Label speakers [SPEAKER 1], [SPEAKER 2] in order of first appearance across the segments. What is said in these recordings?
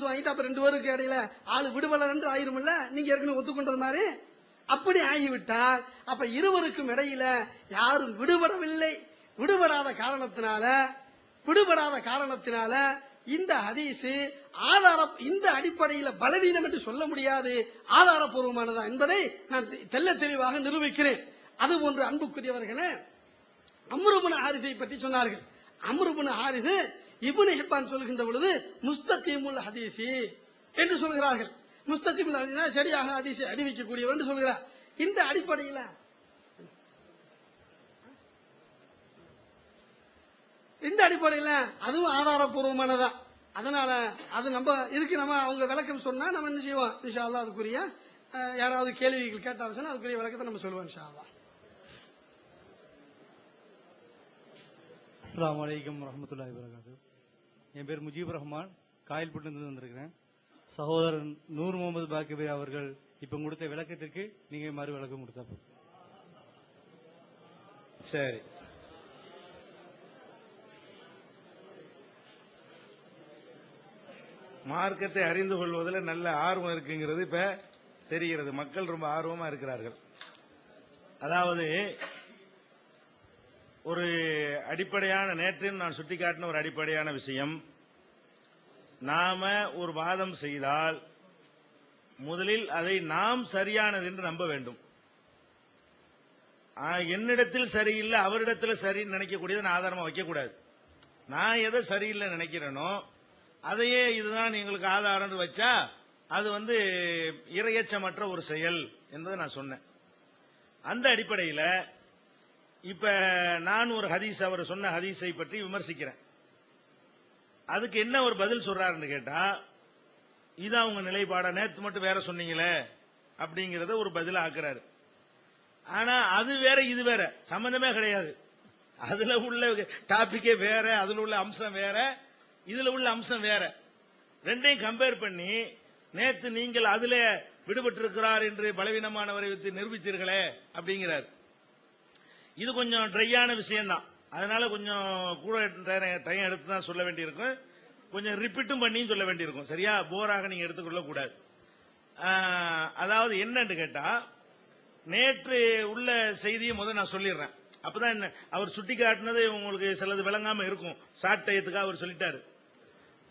[SPEAKER 1] வாங்கிட்டு அப்ப 2 பேருக்கு இடையில ஆளு விடுபடல என்று ஆயிருமில்ல, நீங்க ஏற்கனவே ஒத்துக்கொண்டது மாதிரி. அப்படி ஆகிவிட்டால் அப்ப இருவருக்கும் இடையில யாரும் விடுபடவில்லை. விடுபடாத காரணத்தினால இந்த ஹதீஸ் இந்த அடிப்படையில் பலவீனம் என்று சொல்ல முடியாது, ஆதாரபூர்வமானதா என்பதை நான் தெல்ல தெளிவாக நிரூபிக்கிறேன். அதுபோன்று அன்புக்குரியவர்களே, அம்ரு இப்னு ஹாரிஸை பற்றி சொன்னார்கள். அம்ரு இப்னு ஹாரிஸ் இப்னு ஹிப்பான் சொல்கின்ற பொழுது முஸ்தகீமுல் ஹதீஸி என்று சொல்கிறார்கள். முஸ்தகீமுல் ஹதீஸ் சரியாக ஹதீஸை அறிவிக்கக்கூடியவர் என்று சொல்கிறார். இந்த அடிப்படையில் அதுவும் ஆதாரபூர்வமானதா. அதனால அது இதுக்கு நம்ம அவங்க விளக்கம் சொன்னா நம்ம என்ன செய்வோம், இன்ஷா அல்லாஹ் அதுக்குரிய யாராவது கேள்விகள் கேட்டாலும் அதுக்குரிய விளக்கத்தை நம்ம சொல்லுவோம் இன்ஷா அல்லாஹ்.
[SPEAKER 2] அஸ்ஸலாமு அலைக்கும் வரஹ்மத்துல்லாஹி வபரகாத்துஹு. என் பேர் முஜீபுர் ரஹ்மான், காயல்பட்டிலிருந்து வந்திருக்கிறேன். சகோதரன் நூர் முகமது பாக்கிபி அவர்கள் இப்ப கொடுத்த விளக்கத்திற்கு நீங்க மறு விளக்கம் கொடுத்தா
[SPEAKER 3] சரி. மார்க்கத்தை அறிந்து கொள்வதில் நல்ல ஆர்வம் இருக்குங்கிறது இப்ப தெரிகிறது. மக்கள் ரொம்ப ஆர்வமா இருக்கிறார்கள். அதாவது ஒரு அடிப்படையான நேற்று நான் சுட்டிக்காட்டின ஒரு அடிப்படையான விஷயம், நாம ஒரு வாதம் செய்தால் முதலில் அதை நாம் சரியானது என்று நம்ப வேண்டும். என்னிடத்தில் சரியில்லை அவரிடத்தில் சரின்னு நினைக்கக்கூடியதை நான் ஆதாரமா வைக்கக்கூடாது. நான் எதை சரியில்லை நினைக்கிறேனோ அதையே இதுதான் எங்களுக்கு ஆதாரம் வச்சா அது இரையச்சமற்ற ஒரு செயல் என்பதை நான் சொன்னேன். அந்த அடிப்படையில் இப்ப நான் ஒரு ஹதீஸ், அவர் சொன்ன ஹதீஸை பற்றி விமர்சிக்கிறேன். அதுக்கு என்ன ஒரு பதில் சொல்றாருன்னு கேட்டா, இதான் உங்க நிலைப்பாடா, நேற்று மட்டும் வேற சொன்னீங்களே அப்படிங்கறத ஒரு பதில் ஆக்குறாரு. ஆனா அது வேற இது வேற சம்பந்தமே கிடையாது. அதுல உள்ள டாபிக்கே வேற, அதுல உள்ள அம்சம் வேற, இதுல உள்ள அம்சம் வேற. ரெண்டையும் கம்பேர் பண்ணி நேற்று நீங்கள் அதுல விடுபட்டிருக்கிறார் என்று பலவீனமானவரை வைத்து நிரூபித்தீர்களே அப்படிங்கிறார். இது கொஞ்சம் ட்ரையான விஷயம்தான். அதனால கொஞ்சம் கூட டைம் எடுத்து தான் சொல்ல வேண்டியிருக்கும், கொஞ்சம் ரிப்பீட்டும் பண்ணியும் சொல்ல வேண்டியிருக்கும். சரியா, போராக நீங்க எடுத்துக்கொள்ள கூடாது. அதாவது என்னன்னு கேட்டா, நேற்று உள்ள செய்தியை முதல் நான் சொல்லிடுறேன். அப்பதான் என்ன அவர் சுட்டி காட்டினது உங்களுக்கு சிலது விளங்காம இருக்கும். ஷார்ட் டயத்துக்காக அவர் சொல்லிட்டாரு.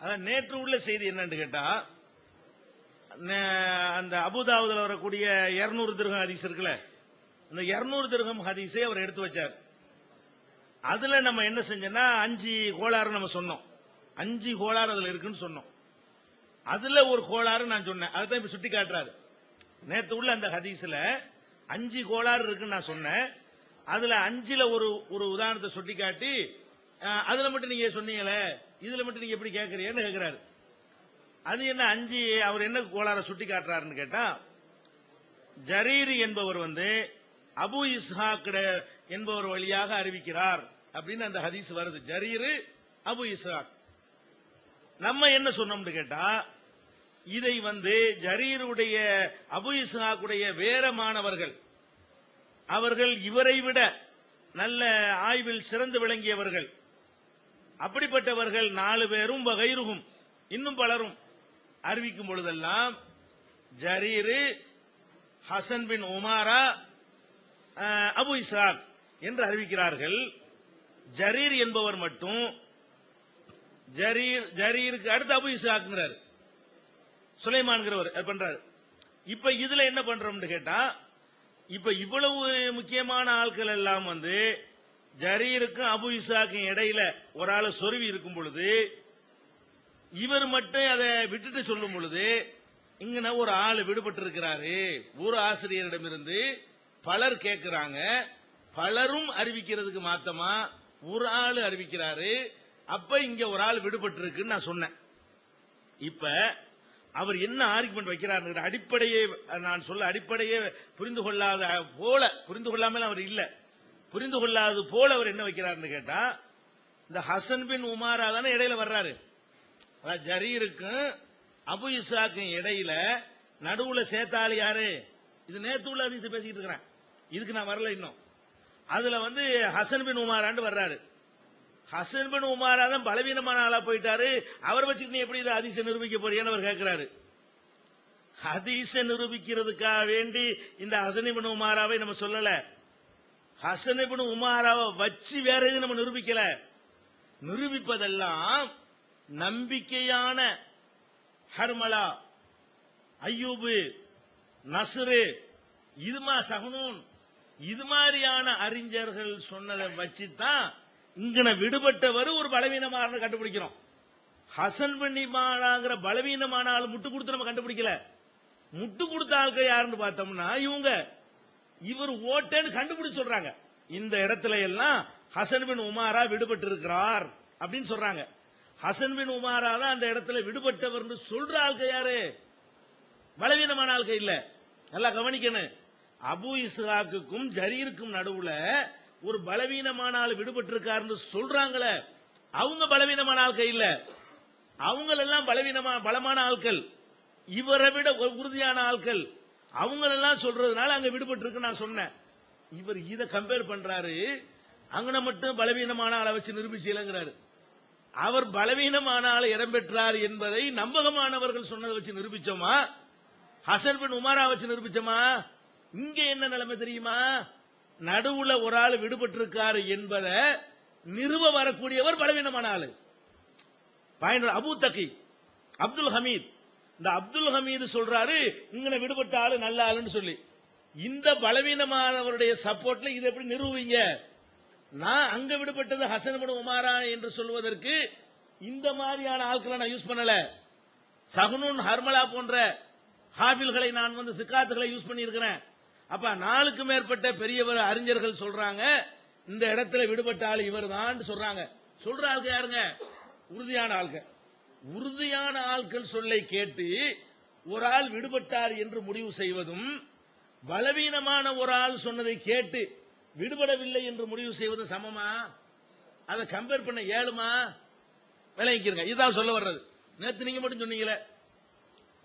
[SPEAKER 3] அதான் நேற்று உள்ள செய்தி என்னன்னு கேட்டா, அந்த அபுதாவுதுல வரக்கூடிய 200 திர்ஹம் ஹதீஸ் இருக்குல்ல, இந்த 200 திர்ஹம் ஹதீஸை அவர் எடுத்து வச்சார். அதுல நம்ம என்ன செஞ்சோம்னா 5 கோளாறு நம்ம சொன்னோம். 5 கோளாறு அதுல இருக்குன்னு சொன்னோம். அதுல ஒரு கோளாறு நான் சொன்னேன், அதுதான் இப்ப சுட்டி காட்டுறாரு. நேற்று உள்ள அந்த ஹதீஸ்ல 5 கோளாறு இருக்குன்னு நான் சொன்னேன். அதுல 5ல ஒரு உதாரணத்தை சுட்டி காட்டி, அதுல மட்டும் நீங்க சொன்னீங்களே, இதுல மட்டும் நீங்க எப்படி கேட்கறீங்கன்னு கேட்கிறாரு. அது என்ன 5 அவர் என்ன கோளாறு சுட்டி காட்டுறாருன்னு கேட்டா, ஜரீர் என்பவர் அபு இஸ்ஹாக் என்பவர் வழியாக அறிவிக்கிறார் அப்படின்னு அந்த ஹதீஸ் வருது. ஜரீர் அபு இஸ்ஹாக். நம்ம என்ன சொன்னோம்னு கேட்டா, இதை ஜரீருடைய அபு இஸ்ஹாக்குடைய வேற மாணவர்கள், அவர்கள் இவரை விட நல்ல ஆய்வில் சிறந்து விளங்கியவர்கள், அப்படிப்பட்டவர்கள் 4 பேரும் வகைருகும் இன்னும் பலரும் அறிவிக்கும் பொழுதெல்லாம் ஜரீர், ஹசன் பின் உமாரா, அபு இஸ்ஹாக் என்று அறிவிக்கிறார்கள். ஜரீர் என்பவர் மட்டும் ஜரீருக்கு அடுத்து அபு இஸ்ஹாக்ங்கிறார், சுலைமான்கிறவர் பண்றாரு. இப்ப இதுல என்ன பண்றோம்னு கேட்டா, இப்ப இவ்வளவு முக்கியமான ஆட்கள் எல்லாம் ஜரீருக்கும் அபு இஸ்ஹாக்கும் இடையில ஒரு ஆளை சொருவி இருக்கும் பொழுது, இவர் மட்டும் அதை விட்டுட்டு சொல்லும் பொழுது, இங்க ஒரு ஆள் விடுபட்டு இருக்கிறாரு, ஒரு ஆசிரியரிடமிருந்து பலர் கேட்கிறாங்க, பலரும் அறிவிக்கிறதுக்கு மாத்தமா ஒரு ஆள் அறிவிக்கிறாரு, அப்ப இங்க ஒரு ஆள் விடுபட்டு இருக்குன்னு நான் சொன்னேன். இப்ப அவர் என்ன ஆர்குமெண்ட் வைக்கிறார், அடிப்படையே நான் சொல்ல, அடிப்படையே புரிந்து கொள்ளாமல் அவர் இல்ல, புரிந்து கொள்ளாதது போல அவர் என்ன வைக்கிறார்னு கேட்டா, இந்த ஹசன் பின் உமாரா தானே இடையில வர்றாரு, ஜரீருக்கும் அபு இஸ்ஹாக்கும் இடையில நடுவுல சேத்தாளி யாரு, இது நேத்து உள்ள ஹதீஸ் பேசிக்கிட்டு இருக்கிறேன், இதுக்கு நான் வரல இன்னும். அதுல ஹசன் பின் உமாரான்னு வர்றாரு. ஹசன் பின் உமாரா தான் பலவீனமான ஆளா போயிட்டாரு, அவரை வச்சுட்டு நீ எப்படி இதை ஹதீஸை நிரூபிக்க போறியான்னு அவர் கேட்கிறாரு. ஹதீஸை நிரூபிக்கிறதுக்காக வேண்டி இந்த ஹசன் பின் உமாராவை நம்ம சொல்லல, ஹசன் பின் உமாராவை வச்சு வேற எதுவும் நம்ம நிரூபிக்கல. நிரூபிப்பதெல்லாம் நம்பிக்கையான ஹர்மலா, ஐயூபு, நஸ்ரு, சஹ்னூன் இது மாதிரியான அறிஞர்கள் சொன்னதை வச்சுதான் இங்கன விடுபட்டவர் ஒரு பலவீனமான கண்டுபிடிக்கிறோம். ஹசன் பின் உமாராங்கிற பலவீனமான ஆள் முட்டு கொடுத்து நம்ம கண்டுபிடிக்கல. முட்டு கொடுத்த ஆட்கள் யாருன்னு பார்த்தோம்னா இவர் ஓட்டேன்னு கண்டுபிடிச்சு சொல்றாங்க. இந்த இடத்துல எல்லாம் ஹசன் பின் உமாரா விடுபட்டு இருக்கிறார் அப்படின்னு சொல்றாங்க. ஹசன் பின் உமாரா தான் அந்த இடத்துல விடுபட்டவர் சொல்ற ஆட்கள் யாரு? பலவீனமான ஆட்கள் இல்ல. நல்லா கவனிக்கணும். அபு இஸ்ஹாக்குக்கும் ஜரீருக்கும் நடுவுல ஒரு பலவீனமான ஆள் விடுபட்டு இருக்காருன்னு சொல்றாங்களே, அவங்க பலவீனமான ஆட்கள் இல்ல. அவங்க எல்லாம் பலமான ஆட்கள், இவரை விட உறுதியான ஆட்கள். அவங்க எல்லாம் சொல்றதுனால அங்க விடுபட்டு இருக்கு நான் சொன்னேன். இவர் இதை கம்பேர் பண்றாரு, அங்கன மட்டும் பலவீனமான ஆளை வச்சு நிரூபிச்சீங்கிறாரு. அவர் பலவீனமான ஆளை இடம் பெற்றார் என்பதை நம்பகமானவர்கள் சொன்னதை வச்சு நிரூபிச்சோமா, ஹசன் பின் உமாரா வச்சு நிரூபிச்சோமா? இங்க என்ன நிலைமை தெரியுமா? நடுவுல ஒரு ஆள் விடுபட்டு இருக்காரு என்பதை நிறுவ வரக்கூடியவர் பலவீனமான ஆளு. அபு தகி, அப்துல் ஹமீத். இந்த அப்துல் ஹமீது சொல்றாரு இங்க விடுபட்ட ஆளு நல்ல ஆளுன்னு சொல்லி. இந்த பலவீனமானவருடைய சப்போர்ட்ல இதை எப்படி நிறுவீங்க? நான் அங்க விடுபட்டது ஹசன் பின் உமாரா என்று சொல்வதற்கு இந்த மாதிரியான ஆட்களை நான் யூஸ் பண்ணல. சஹ்னூன், ஹர்மலா போன்ற ஹாஃபில்களை நான் சிக்காத்துகளை யூஸ் பண்ணி இருக்கிறேன். அப்ப 4க்கு மேற்பட்ட பெரியவர் அறிஞர்கள் சொல்றாங்க இந்த இடத்துல விடுபட்ட ஆள் இவர் தான் சொல்றாங்க. சொல்ற ஆளுக்கு யாருங்க? உறுதியான ஆள்கள். உறுதியான ஆட்கள் சொல்லை கேட்டு ஒரு ஆள் விடுபட்டார் என்று முடிவு செய்வதும், பலவீனமான ஒரு ஆள் சொன்னதை கேட்டு விடுபடவில்லை என்று முடிவு செய்வதும் சமமா? அதை கம்பேர் பண்ண ஏழுமா? விளங்கிக்கிறங்க. இதான் சொல்ல வர்றது. நேத்து நீங்க மட்டும் சொன்னீங்களே,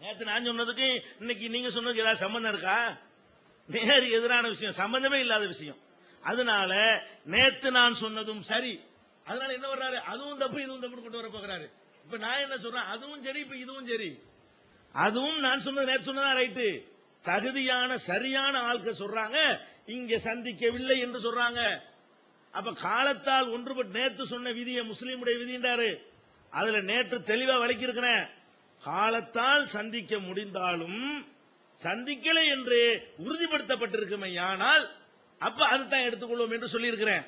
[SPEAKER 3] நேத்து நான் சொன்னதுக்கு இன்னைக்கு நீங்க சொன்னதுக்கு ஏதாவது சம்பந்தம் இருக்கா? நேரு எதிரான விஷயம், சம்பந்தமே இல்லாத விஷயம். அதனால நேத்து நான் சொன்னதும் சரி, அதனால என்ன வர்றாரு, அதுவும் தப்பு இதுவும் தப்பு கொண்டு வர போகிறாரு. இப்ப நான் என்ன சொல்றேன், அதுவும் சரி இப்ப இதுவும் சரி. அதுவும் நான் சொன்னது நேற்று சொன்னதா ரைட்டு. தகுதியான சரியான ஆட்கள் சொல்றாங்க இங்க சந்திக்கவில்லை என்று சொல்றாங்க. அப்ப காலத்தால் ஒன்றுபட்டு நேற்று சொன்ன விதியை முஸ்லீமுடைய விதின்றாரு, அதுல நேற்று தெளிவா விளக்கி இருக்கிறேன். காலத்தால் சந்திக்க முடிந்தாலும் சந்திக்கலை என்று உறுதிப்படுத்தப்பட்டிருக்குமே, ஆனால் அப்ப அதுதான் எடுத்துக்கொள்வோம் என்று சொல்லி இருக்கிறேன்.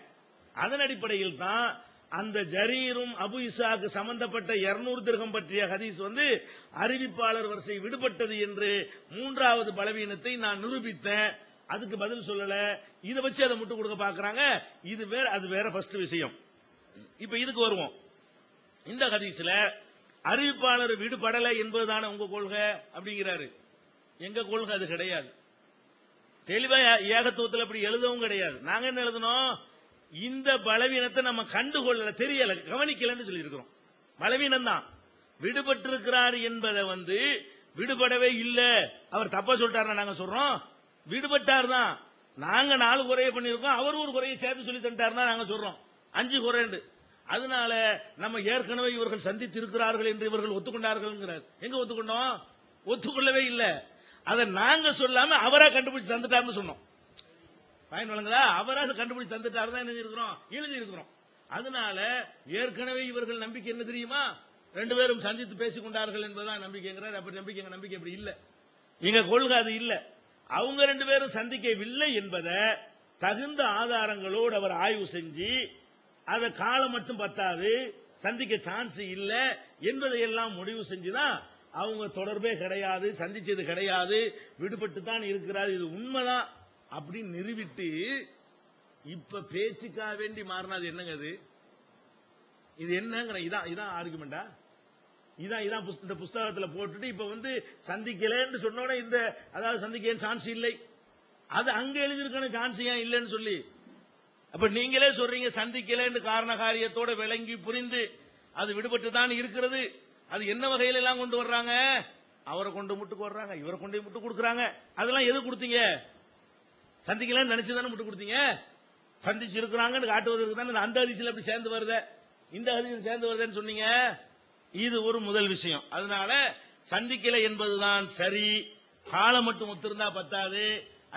[SPEAKER 3] அதன் அடிப்படையில் தான் அந்த ஜரீரும் அபு இசாக்கு சம்பந்தப்பட்ட 200 திர்ஹம் பற்றிய ஹதீஸ் அறிவிப்பாளர் வரிசை விடுபட்டது என்று 3வது பலவீனத்தை நான் நிரூபித்தேன். அதுக்கு பதில் சொல்லல, இதை வச்சு அதை முட்டு கொடுக்க பாக்குறாங்க. இது வேற அது வேற ஃபர்ஸ்ட் விஷயம். இப்ப இதுக்கு வருவோம். இந்த ஹதீஸ்ல அறிவிப்பாளர் விடுபடலை என்பதுதான உங்க கொள்கை அப்படிங்கிறாரு. எங்க கொள்கை அது கிடையாது. தெளிவா ஏகத்துவத்தில் அப்படி எழுதவும் கிடையாது. நாங்க என்ன எழுதணும், இந்த பலவீனத்தை நம்ம கண்டுகொள்ளல, தெரியல, கவனிக்கலன்னு சொல்லி இருக்கிறோம். பலவீனம் தான். விடுபட்டிருக்கிறார் என்பதை விடுபடவே இல்ல, அவர் தப்பா சொல்லிட்டாருன்னா நாங்க சொல்றோம் விடுபட்டார் தான். நாங்க 4 குறைய பண்ணிருக்கோம், அவர் ஒரு குறையை சேர்த்து சொல்லி தந்துட்டாருன்னா நாங்க சொல்றோம் 5 குறைண்டு. அதனால நம்ம ஏற்கனவே இவர்கள் சந்தித்து இருக்கிறார்கள் என்று இவர்கள் ஒத்துக்கொண்டார்கள். எங்க ஒத்துக்கொண்டோம்? ஒத்துக்கொள்ளவே இல்ல. அதை நாங்க சொல்லாம அவரா கண்டுபிடிச்சு தந்துட்டாருன்னு சொன்னோம். பயன் வழங்குதா? அவரா கண்டுபிடிச்சு தந்துட்டாரு தான் எழுதி இருக்கிறோம். அதனால ஏற்கனவே இவர்கள் நம்பிக்கை என்ன தெரியுமா, 2 பேரும் சந்தித்து பேசிக் கொண்டார்கள் என்பதுதான் நம்பிக்கைங்கிறார். அப்படி நம்பிக்கை அப்படி இல்ல. எங்க கொள்கை அது இல்ல. அவங்க 2 பேரும் சந்திக்கவில்லை என்பதை தகுந்த ஆதாரங்களோடு அவர் ஆய்வு செஞ்சு, அதை காலம் மட்டும் பத்தாது, சந்திக்க சான்ஸ் இல்ல என்பதை எல்லாம் முடிவு செஞ்சுதான் அவங்க தொடர்பே கிடையாது, சந்திச்சது கிடையாது, விடுபட்டு தான் இருக்கிறார், இது உண்மைதான் அப்படின்னு நிரூபித்து இப்ப பேச்சுக்காக வேண்டி மாறினது என்னங்க? இது என்னங்கிற இதான் ஆர்குமெண்டா? இதான் இந்த புஸ்தகத்தில் போட்டுட்டு இப்ப சந்திக்கலன்னு சொன்னோட இந்த அதாவது சந்திக்க சான்ஸ் இல்லை, அது அங்க எழுதியிருக்கான சான்ஸ் ஏன் இல்லைன்னு சொல்லி. அப்ப நீங்களே சொல்றீங்க சந்திக்கலன்னு காரண காரியத்தோட விளங்கி புரிந்து அது விடுபட்டு தான் இருக்கிறது. அது என்ன வகையில எல்லாம் கொண்டு வர்றாங்க? அவரை கொண்டு முட்டுக்கு வர்றாங்க, இவரை கொண்டு முட்டு கொடுக்கறாங்க. அதெல்லாம் எது கொடுத்தீங்க? சந்திக்கலன்னு நினைச்சுதானே முட்டு கொடுத்தீங்க. சந்திச்சு இருக்கிறாங்கன்னு காட்டுவதற்கு தானே அந்த ஹதீஸ்ல அப்படி சேர்ந்து வருது. இந்த ஹதீஸ் சேர்ந்து வருதுன்னு சொன்னீங்க. இது ஒரு முதல் விஷயம். அதனால சந்திக்கலை என்பதுதான் சரி. காலம் மட்டும் ஒத்திருந்தா பத்தாது.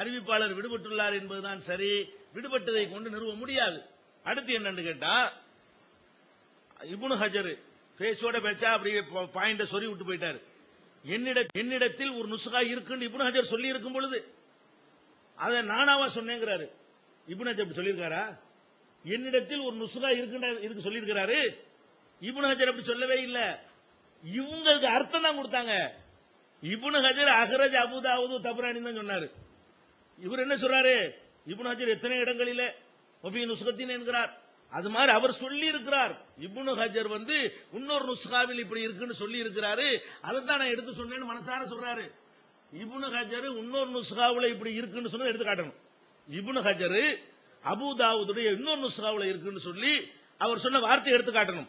[SPEAKER 3] அறிவிப்பாளர் விடுபட்டுள்ளார் என்பதுதான் சரி. விடுபட்டதை கொண்டு நிறுவ முடியாது. அடுத்து என்னன்னு கேட்டா, இப்னு ஹஜர் பேச்சோட பேச்சா அப்படியே பாயிண்ட சொறி விட்டு போயிட்டாரு. என்னிடத்தில் ஒரு நுஸ்கா இருக்குன்னு இப்னு ஹஜர் சொல்லி இருக்கும் பொழுது அதை நானாவா சொன்னேங்கிறாரு. இப்னு ஹஜர் அப்படி சொல்லியிருக்காரா? என்னிடத்தில் ஒரு நுஸ்கா இருக்கு சொல்லியிருக்கிறாரு. இப்னு ஹஜர் அப்படி சொல்லவே இல்லை. இவங்களுக்கு அர்த்தம் தான் கொடுத்தாங்க. இப்னு ஹஜர் அஹ்ரஜ் அபூதாவுது தபரானி தான் சொன்னாரு. இவர் என்ன சொல்றாரு? இப்னு ஹஜர் எத்தனை இடங்களிலே வஃபி நுஸ்கத்தின் என்கிறார். அது மாதிரி அவர் சொல்லி இருக்கிறார். இப்னு ஹஜர் இன்னொரு நுஸ்காவில் இப்படி இருக்குன்னு சொல்லி இருக்கிறாரு. அதை தான் நான் எடுத்து சொன்னேன்னு மனசார சொல்றாரு. இப்னு ஹஜர் இன்னொரு நுஸ்காவுல இப்படி இருக்குன்னு சொன்னதை எடுத்து காட்டணும். இப்னு ஹஜர் அபூதாவுடைய இன்னொரு நுஸ்காவுல இருக்குன்னு சொல்லி அவர் சொன்ன வார்த்தையை எடுத்து காட்டணும்.